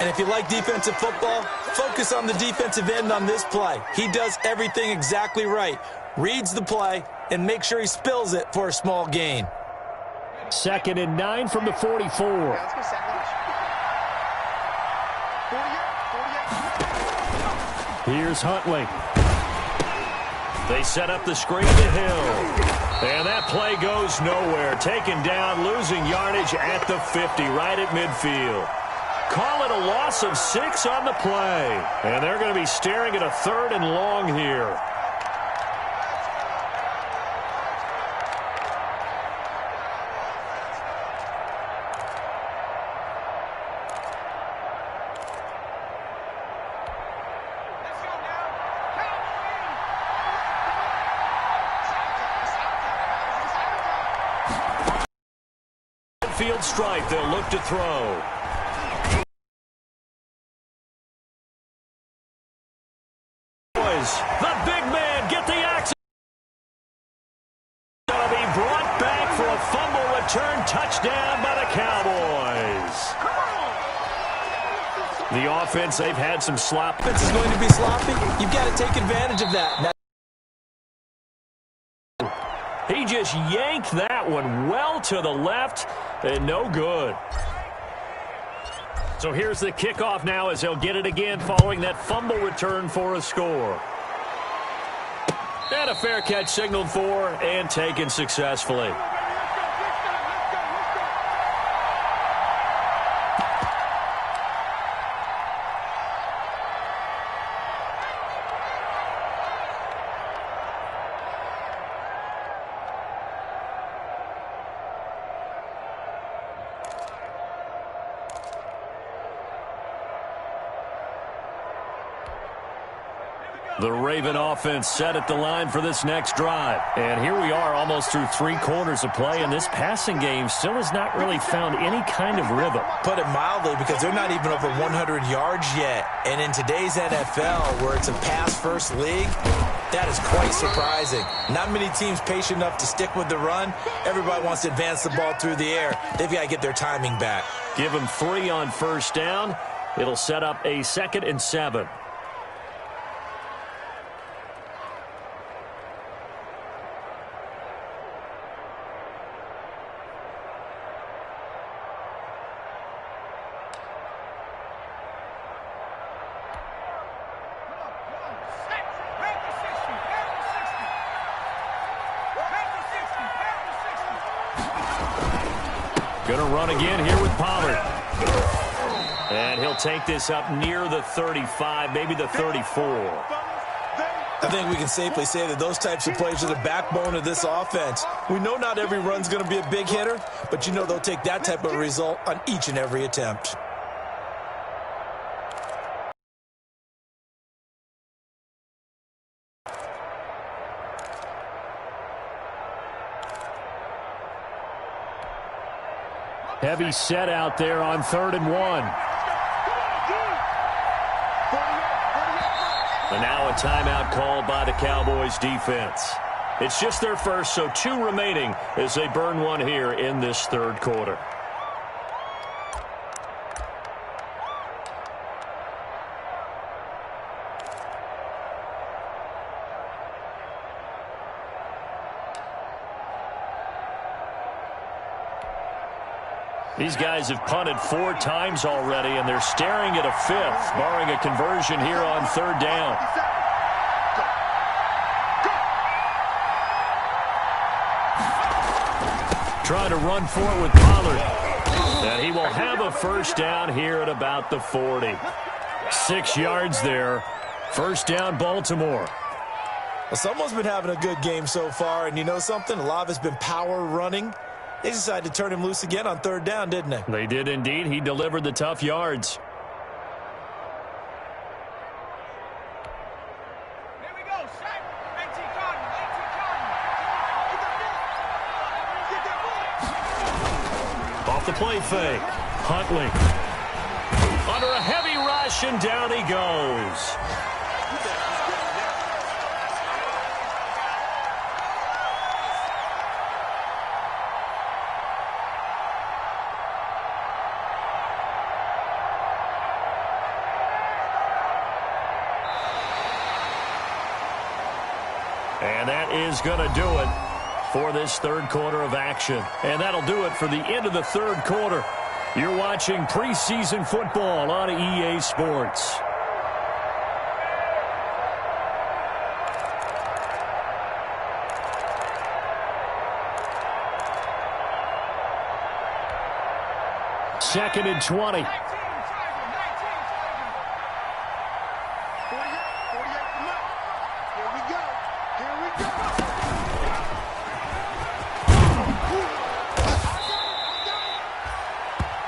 And if you like defensive football, focus on the defensive end on this play. He does everything exactly right. Reads the play and make sure he spills it for a small gain. 2nd and 9 from the 44. Here's Huntley. They set up the screen to Hill. And that play goes nowhere. Taken down, losing yardage at the 50, right at midfield. Call it a loss of 6 on the play. And they're going to be staring at a 3rd and long here. Field stripe, they'll look to throw. Boys, the big man, get the axe. Going to be brought back for a fumble return touchdown by the Cowboys. The offense, they've had some slop. Offense is going to be sloppy. You've got to take advantage of that. He just yanked that one well to the left, and no good. So here's the kickoff now as they'll get it again following that fumble return for a score. And a fair catch signaled for and taken successfully. The Raven offense set at the line for this next drive. And here we are almost through 3 quarters of play, and this passing game still has not really found any kind of rhythm. Put it mildly, because they're not even over 100 yards yet. And in today's NFL, where it's a pass-first league, that is quite surprising. Not many teams patient enough to stick with the run. Everybody wants to advance the ball through the air. They've got to get their timing back. Give them 3 on first down. It'll set up a 2nd and 7. Going to run again here with Pollard. And he'll take this up near the 35, maybe the 34. I think we can safely say that those types of plays are the backbone of this offense. We know not every run's going to be a big hitter, but you know they'll take that type of result on each and every attempt. Heavy set out there on 3rd and 1. And now a timeout called by the Cowboys defense. It's just their first, so 2 remaining as they burn one here in this 3rd quarter. These guys have punted 4 times already, and they're staring at a 5th, barring a conversion here on 3rd down. Trying to run for it with Pollard. And he will have a first down here at about the 40. 6 yards there. First down, Baltimore. Well, someone's been having a good game so far, and you know something? A lot of it's been power running. They decided to turn him loose again on 3rd down, didn't they? They did indeed. He delivered the tough yards. Here we go, Shaq. 18 Cardinal, 18 Cardinal. Off the play fake. Huntley. Under a heavy rush, and down he goes. And that is going to do it for this 3rd quarter of action. And that'll do it for the end of the 3rd quarter. You're watching preseason football on EA Sports. Second and 20. 19 Tiger. 48 from up. Here we go. Here we go.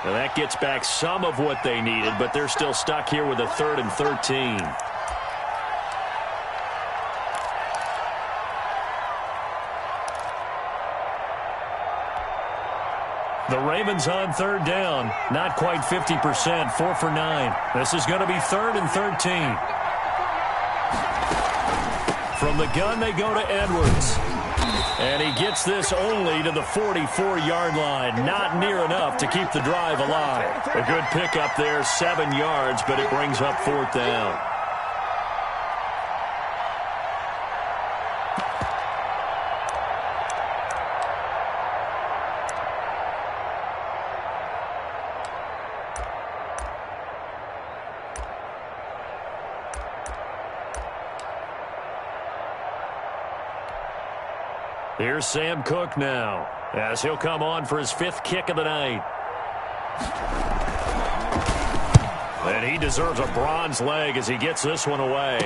Now that gets back some of what they needed, but they're still stuck here with a 3rd and 13. The Ravens on 3rd down. Not quite 50%. 4 for 9. This is going to be 3rd and 13. From the gun, they go to Edwards. And he gets this only to the 44-yard line. Not near enough to keep the drive alive. A good pickup there, 7 yards, but it brings up 4th down. Here's Sam Cook now, as he'll come on for his 5th kick of the night. And he deserves a bronze leg as he gets this one away.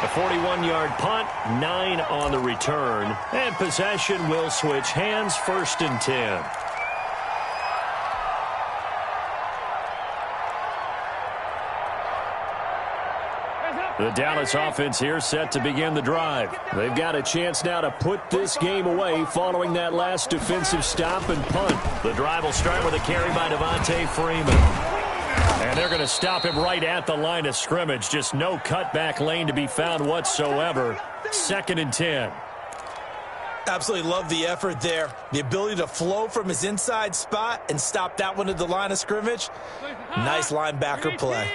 A 41-yard punt, 9 on the return, and possession will switch hands, 1st and 10. The Dallas offense here set to begin the drive. They've got a chance now to put this game away following that last defensive stop and punt. The drive will start with a carry by Devontae Freeman. And they're going to stop him right at the line of scrimmage. Just no cutback lane to be found whatsoever. 2nd and 10. Absolutely love the effort there. The ability to flow from his inside spot and stop that one at the line of scrimmage. Nice linebacker play.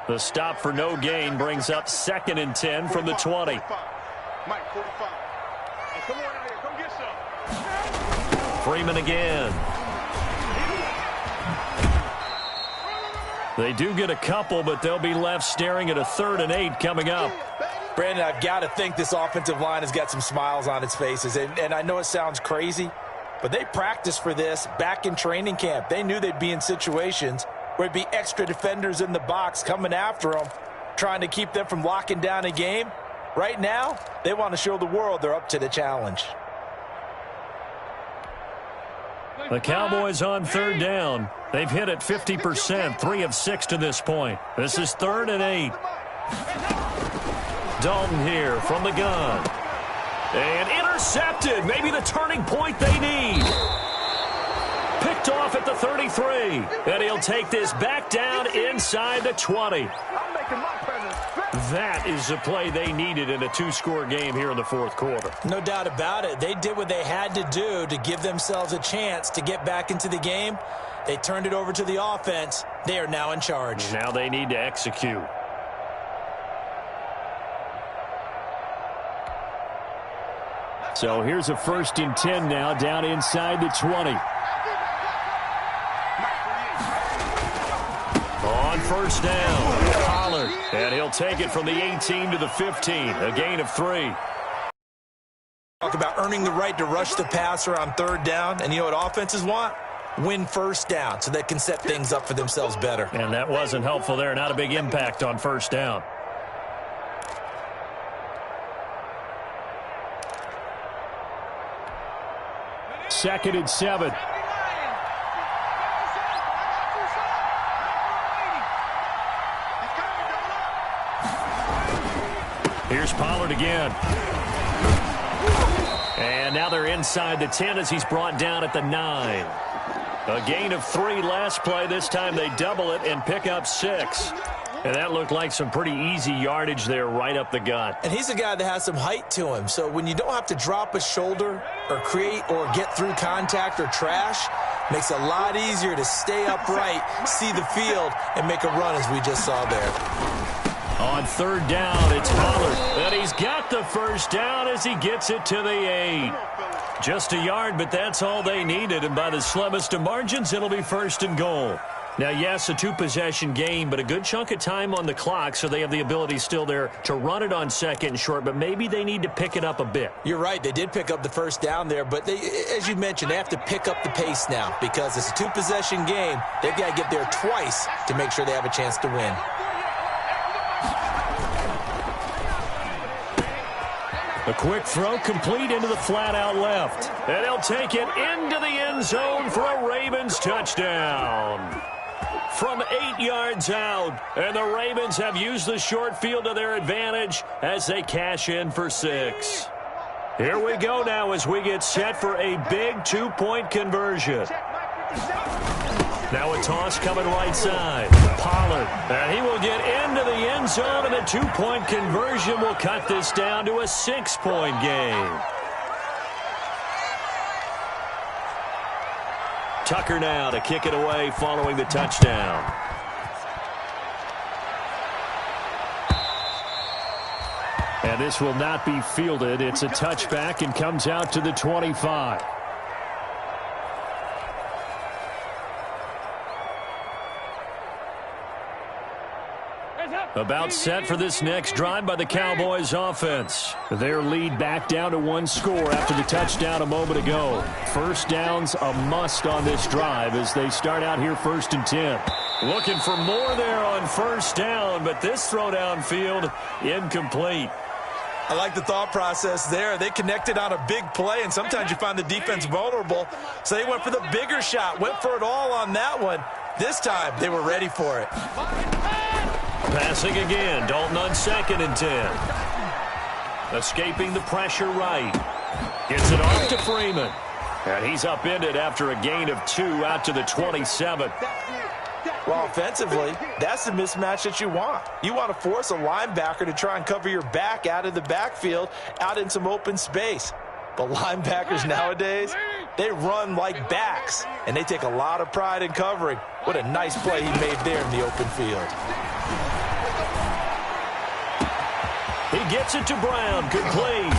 The stop for no gain brings up 2nd and 10 from the 20. Mike, 45. Come on out here. Come get some. Freeman again. They do get a couple, but they'll be left staring at a 3rd and 8 coming up. Brandon, I've got to think this offensive line has got some smiles on its faces. And I know it sounds crazy, but they practiced for this back in training camp. They knew they'd be in situations where there'd be extra defenders in the box coming after them, trying to keep them from locking down a game. Right now, they want to show the world they're up to the challenge. The Cowboys on 3rd down. They've hit it 50%, 3 of 6 to this point. This is 3rd and 8. Dalton here from the gun. And intercepted. Maybe the turning point they need. Picked off at the 33. And he'll take this back down inside the 20. That is the play they needed in a 2-score game here in the 4th quarter. No doubt about it. They did what they had to do to give themselves a chance to get back into the game. They turned it over to the offense. They are now in charge. Now they need to execute. So here's a 1st and 10 now down inside the 20. On 1st down, Pollard. And he'll take it from the 18 to the 15, a gain of 3. Talk about earning the right to rush the passer on 3rd down. And you know what offenses want? Win 1st down so they can set things up for themselves better. And that wasn't helpful there. Not a big impact on 1st down. Second and 7. Here's Pollard again. And now they're inside the 10 as he's brought down at the 9. A gain of 3 last play. This time they double it and pick up 6. And that looked like some pretty easy yardage there right up the gut. And he's a guy that has some height to him. So when you don't have to drop a shoulder or create or get through contact or trash, makes it a lot easier to stay upright, see the field, and make a run as we just saw there. On 3rd down, it's Pollard. And he's got the 1st down as he gets it to the 8. Just a yard, but that's all they needed. And by the slimmest of margins, it'll be 1st and goal. Now, yes, a 2-possession game, but a good chunk of time on the clock, so they have the ability still there to run it on 2nd and short, but maybe they need to pick it up a bit. You're right. They did pick up the 1st down there, but they, as you mentioned, they have to pick up the pace now because it's a 2-possession game. They've got to get there twice to make sure they have a chance to win. A quick throw complete into the flat out left. And he'll take it into the end zone for a Ravens touchdown. From 8 yards out. And the Ravens have used the short field to their advantage as they cash in for 6. Here we go now as we get set for a big 2-point conversion. Now a toss coming right side. Pollard. And he will get into the end zone, and the 2-point conversion will cut this down to a 6-point game. Tucker now to kick it away following the touchdown. And this will not be fielded. It's a touchback and comes out to the 25. About set for this next drive by the Cowboys offense. Their lead back down to 1 score after the touchdown a moment ago. 1st down's a must on this drive as they start out here 1st and 10. Looking for more there on 1st down, but this throw downfield incomplete. I like the thought process there. They connected on a big play, and sometimes you find the defense vulnerable. So they went for the bigger shot, went for it all on that one. This time, they were ready for it. Passing again. Dalton on 2nd and 10. Escaping the pressure right. Gets it off to Freeman. And he's upended after a gain of 2 out to the 27. Well, offensively, that's the mismatch that you want. You want to force a linebacker to try and cover your back out of the backfield, out in some open space. But linebackers nowadays, they run like backs, and they take a lot of pride in covering. What a nice play he made there in the open field. He gets it to Brown, complete.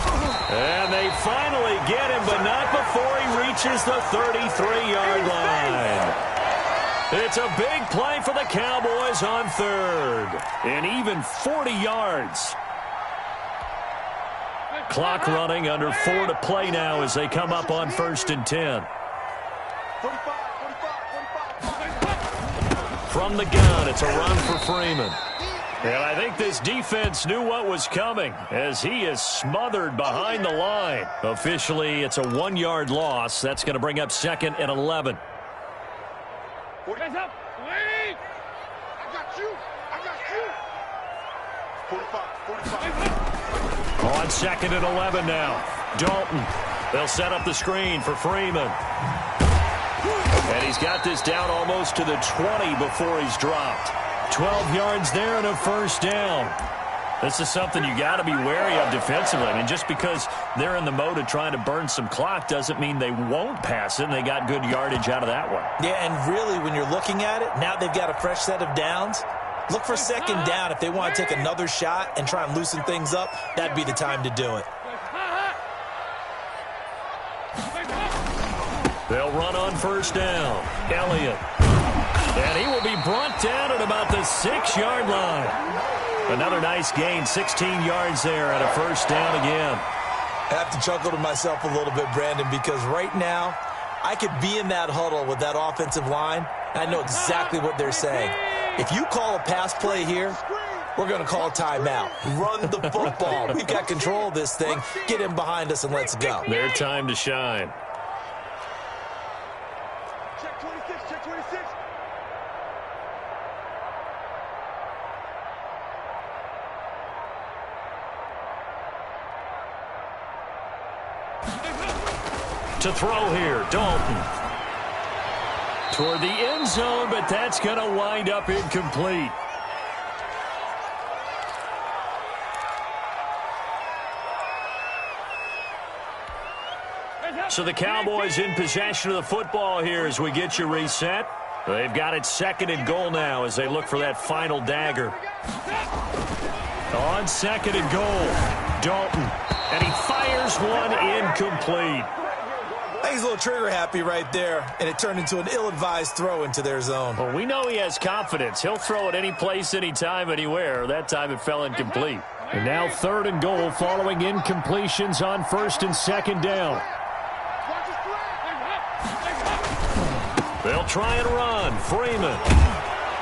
And they finally get him, but not before he reaches the 33-yard line. It's a big play for the Cowboys on 3rd. And even 40 yards. Clock running, under 4 to play now as they come up on 1st and 10. From the gun, it's a run for Freeman. And I think this defense knew what was coming as he is smothered behind the line. Officially, it's a 1-yard loss. That's going to bring up 2nd and 11. Guys up. Wait. I got you. 45. On 2nd and 11 now. Dalton. They'll set up the screen for Freeman. And he's got this down almost to the 20 before he's dropped. 12 yards there and a 1st down. This is something you got to be wary of defensively. I mean, just because they're in the mode of trying to burn some clock doesn't mean they won't pass it, and they got good yardage out of that one. Yeah, and really, when you're looking at it, now they've got a fresh set of downs. Look for 2nd down. If they want to take another shot and try and loosen things up, that'd be the time to do it. They'll run on 1st down. Elliott. And he will be brought down at about the 6-yard line. Another nice gain, 16 yards there and a 1st down again. I have to chuckle to myself a little bit, Brandon, because right now I could be in that huddle with that offensive line, and I know exactly what they're saying. If you call a pass play here, we're going to call a timeout. Run the football. We've got control of this thing. Get him behind us and let's go. Their time to shine. Check 26. Check 26. To throw here, Dalton. Toward the end zone, but that's going to wind up incomplete. So the Cowboys in possession of the football here as we get you reset. They've got it 2nd and goal now as they look for that final dagger. On 2nd and goal, Dalton. And he fires one incomplete. I think he's a little trigger happy right there, and it turned into an ill-advised throw into their zone. Well, we know he has confidence. He'll throw it any place, anytime, anywhere. That time it fell incomplete. And now 3rd and goal following incompletions on 1st and 2nd down. They'll try and run. Freeman.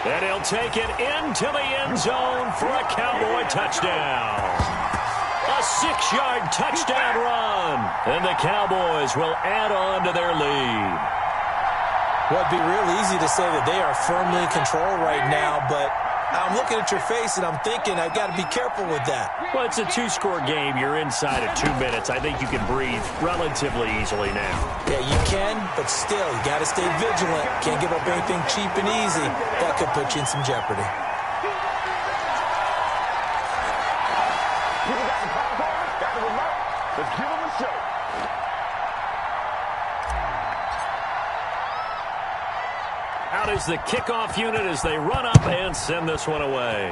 And he'll take it into the end zone for a Cowboy touchdown. A 6-yard touchdown run. And the Cowboys will add on to their lead. Well, it'd be real easy to say that they are firmly in control right now, but I'm looking at your face and I'm thinking I've got to be careful with that. Well, it's a 2-score game. You're inside of 2 minutes. I think you can breathe relatively easily now. Yeah, you can, but still, you got to stay vigilant. Can't give up anything cheap and easy. That could put you in some jeopardy. Let's give him a show. Out is the kickoff unit as they run up and send this one away.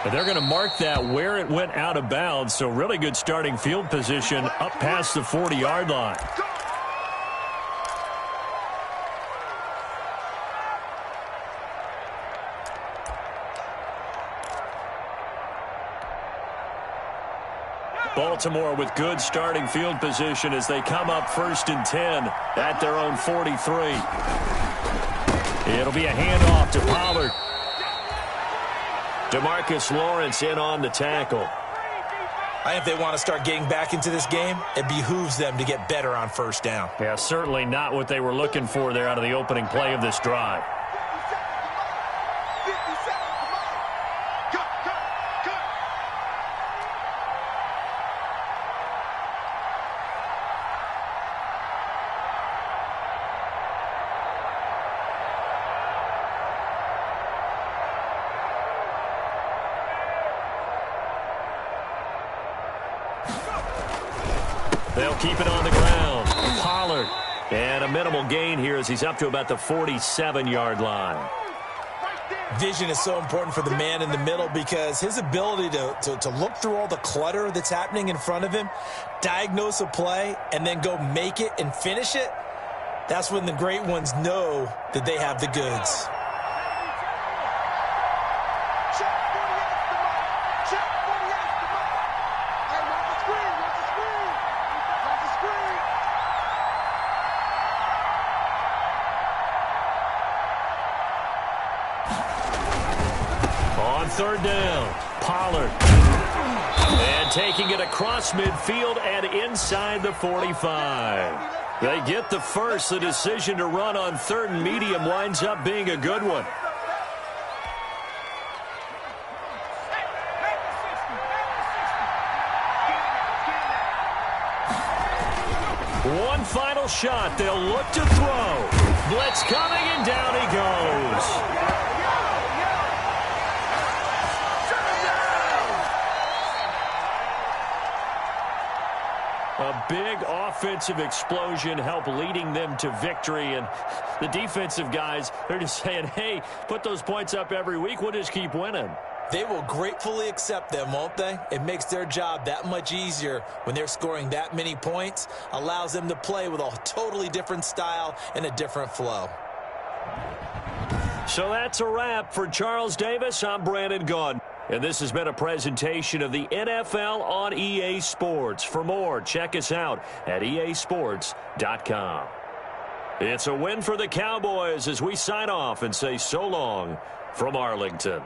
And they're going to mark that where it went out of bounds, so really good starting field position up past the 40-yard line. Baltimore with good starting field position as they come up 1st and 10 at their own 43. It'll be a handoff to Pollard. DeMarcus Lawrence in on the tackle. I think if they want to start getting back into this game, it behooves them to get better on 1st down. Yeah, certainly not what they were looking for there out of the opening play of this drive. keep it on the ground. Pollard. And a minimal gain here as he's up to about the 47-yard line. Vision is so important for the man in the middle because his ability to look through all the clutter that's happening in front of him, diagnose a play, and then go make it and finish it, that's when the great ones know that they have the goods. Third down, Pollard. And taking it across midfield and inside the 45. They get the first. The decision to run on third and medium winds up being a good one. One final shot. They'll look to throw. Blitz coming, and down he goes. A big offensive explosion helped leading them to victory. And the defensive guys, they're just saying, hey, put those points up every week. We'll just keep winning. They will gratefully accept them, won't they? It makes their job that much easier when they're scoring that many points. Allows them to play with a totally different style and a different flow. So that's a wrap for Charles Davis. I'm Brandon Gaudin. And this has been a presentation of the NFL on EA Sports. For more, check us out at easports.com. It's a win for the Cowboys as we sign off and say so long from Arlington.